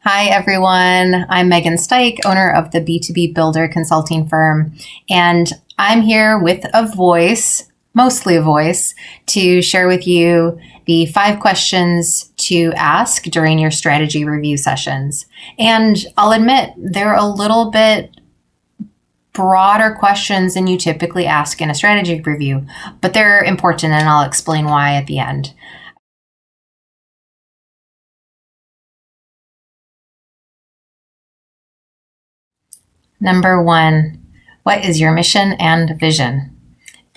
Hi, everyone. I'm Megan Stike, owner of the B2B Builder consulting firm, and I'm here with a voice, mostly a voice, to share with you the 5 questions to ask during your strategy review sessions. And I'll admit, they're a little bit broader questions than you typically ask in a strategy review, but they're important, and I'll explain why at the end. Number 1, what is your mission and vision?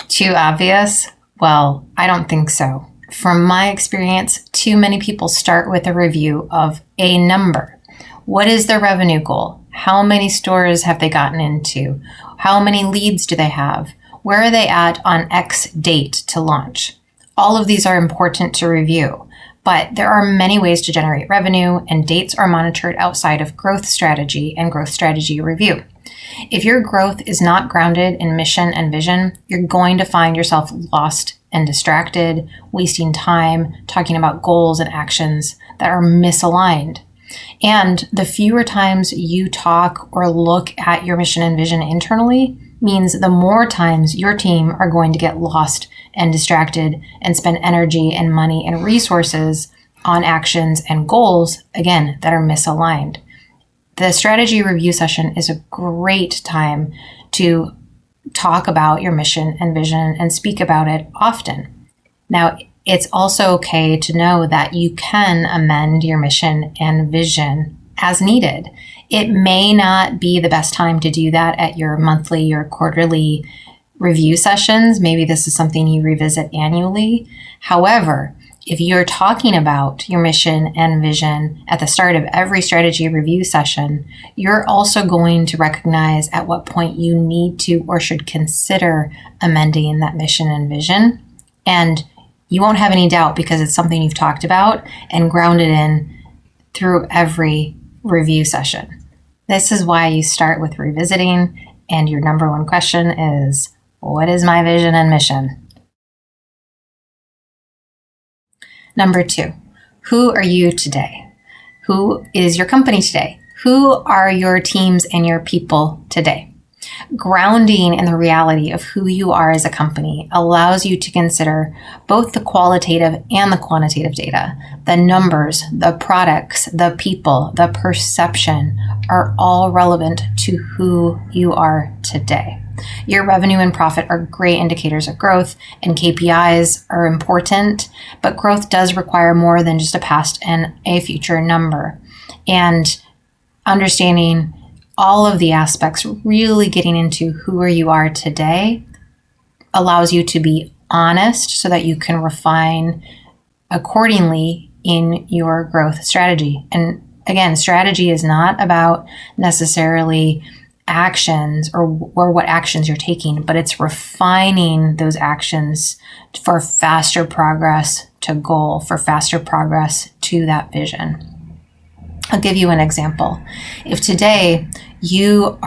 Too obvious? Well, I don't think so. From my experience, too many people start with a review of a number. What is their revenue goal? How many stores have they gotten into? How many leads do they have? Where are they at on X date to launch? All of these are important to review, but there are many ways to generate revenue, and dates are monitored outside of growth strategy and growth strategy review. If your growth is not grounded in mission and vision, you're going to find yourself lost and distracted, wasting time talking about goals and actions that are misaligned. And the fewer times you talk or look at your mission and vision internally means the more times your team are going to get lost and distracted and spend energy and money and resources on actions and goals, again, that are misaligned. The strategy review session is a great time to talk about your mission and vision and speak about it often. Now, it's also okay to know that you can amend your mission and vision as needed. It may not be the best time to do that at your monthly or quarterly review sessions. Maybe this is something you revisit annually. However, if you're talking about your mission and vision at the start of every strategy review session, you're also going to recognize at what point you need to or should consider amending that mission and vision. And you won't have any doubt because it's something you've talked about and grounded in through every review session. This is why you start with revisiting, and your number 1 question is, what is my vision and mission? Number 2, who are you today? Who is your company today? Who are your teams and your people today? Grounding in the reality of who you are as a company allows you to consider both the qualitative and the quantitative data. The numbers, the products, the people, the perception are all relevant to who you are today. Your revenue and profit are great indicators of growth, and KPIs are important, but growth does require more than just a past and a future number. And understanding all of the aspects, really getting into who you are today, allows you to be honest so that you can refine accordingly in your growth strategy. And again, strategy is not about necessarily actions or what actions you're taking, but it's refining those actions for faster progress to goal, for faster progress to that vision. I'll give you an example. If today you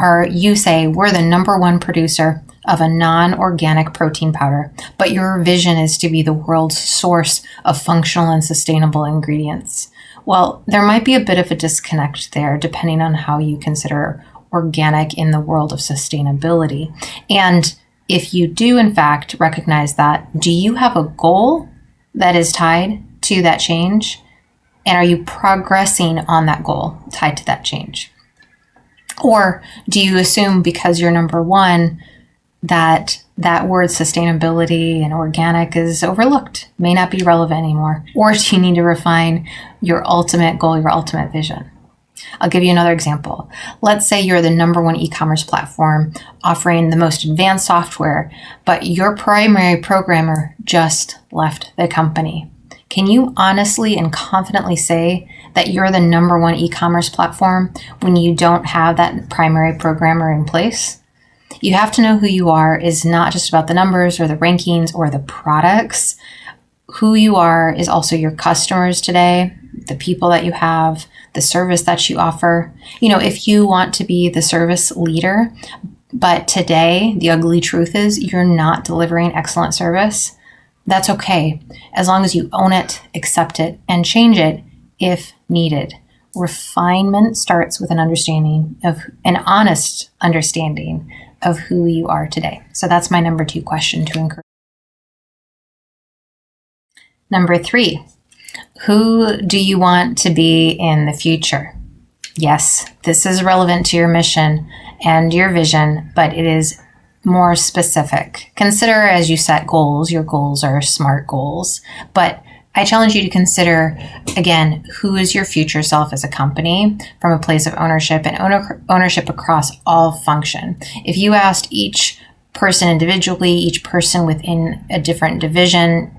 say we're the number 1 producer of a non-organic protein powder, but your vision is to be the world's source of functional and sustainable ingredients, well, there might be a bit of a disconnect there depending on how you consider organic in the world of sustainability. And if you do, in fact, recognize that, do you have a goal that is tied to that change? And are you progressing on that goal tied to that change? Or do you assume because you're number 1 that word sustainability and organic is overlooked, may not be relevant anymore? Or do you need to refine your ultimate goal, your ultimate vision? I'll give you another example. Let's say you're the number 1 e-commerce platform offering the most advanced software, but your primary programmer just left the company. Can you honestly and confidently say that you're the number 1 e-commerce platform when you don't have that primary programmer in place? You have to know who you are is not just about the numbers or the rankings or the products. Who you are is also your customers today, the people that you have, the service that you offer. If you want to be the service leader, but today the ugly truth is you're not delivering excellent service, that's okay, as long as you own it, accept it, and change it if needed. refinement starts with an honest understanding of who you are today. So that's my number 2 question to encourage. Number 3, who do you want to be in the future? Yes, this is relevant to your mission and your vision, but it is more specific. Consider as you set goals, your goals are SMART goals, but I challenge you to consider, again, who is your future self as a company from a place of ownership and ownership across all function. If you asked each person individually, each person within a different division,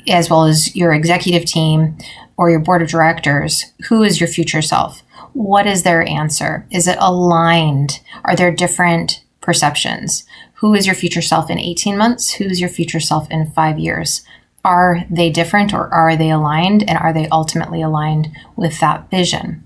as well as your executive team or your board of directors, who is your future self? What is their answer? Is it aligned? Are there different perceptions? Who is your future self in 18 months? Who is your future self in 5 years? Are they different or are they aligned? And are they ultimately aligned with that vision?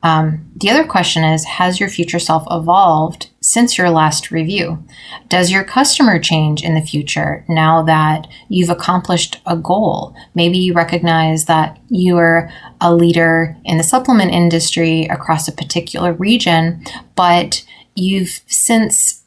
The other question is, has your future self evolved since your last review? Does your customer change in the future now that you've accomplished a goal? Maybe you recognize that you are a leader in the supplement industry across a particular region, but you've since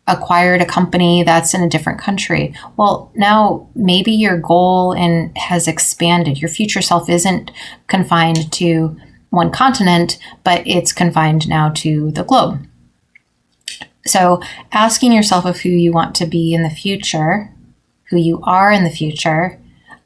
acquired a company that's in a different country. Well, now maybe your goal has expanded. Your future self isn't confined to one continent, but it's confined now to the globe. So asking yourself of who you want to be in the future, who you are in the future,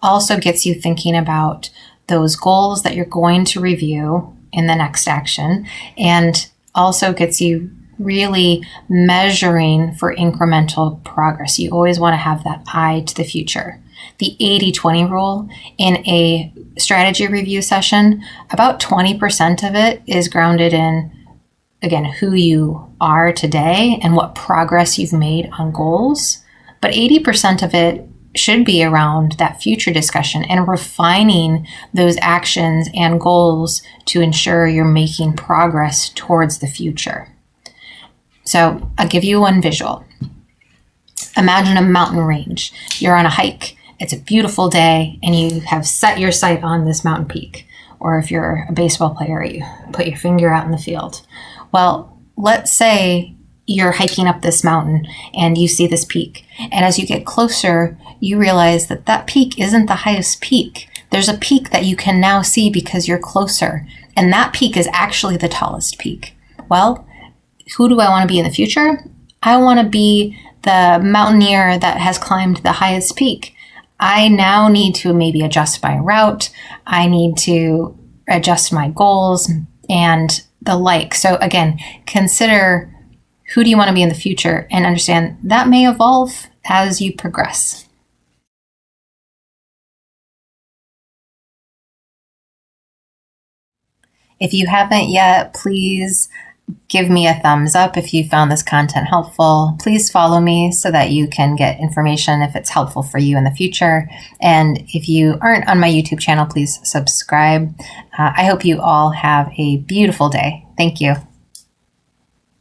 also gets you thinking about those goals that you're going to review in the next action, and also gets you really measuring for incremental progress. You always want to have that eye to the future. The 80-20 rule in a strategy review session, about 20% of it is grounded in, again, who you are today and what progress you've made on goals. But 80% of it should be around that future discussion and refining those actions and goals to ensure you're making progress towards the future. So I'll give you one visual. Imagine a mountain range. You're on a hike. It's a beautiful day, and you have set your sight on this mountain peak. Or if you're a baseball player, you put your finger out in the field. Well, let's say you're hiking up this mountain and you see this peak. And as you get closer, you realize that that peak isn't the highest peak. There's a peak that you can now see because you're closer. And that peak is actually the tallest peak. Well, who do I want to be in the future? I want to be the mountaineer that has climbed the highest peak. I now need to maybe adjust my route. I need to adjust my goals and the like. So again, consider who do you want to be in the future and understand that may evolve as you progress. If you haven't yet, please give me a thumbs up if you found this content helpful. Please follow me so that you can get information if it's helpful for you in the future. And if you aren't on my YouTube channel, please subscribe. I hope you all have a beautiful day. Thank you.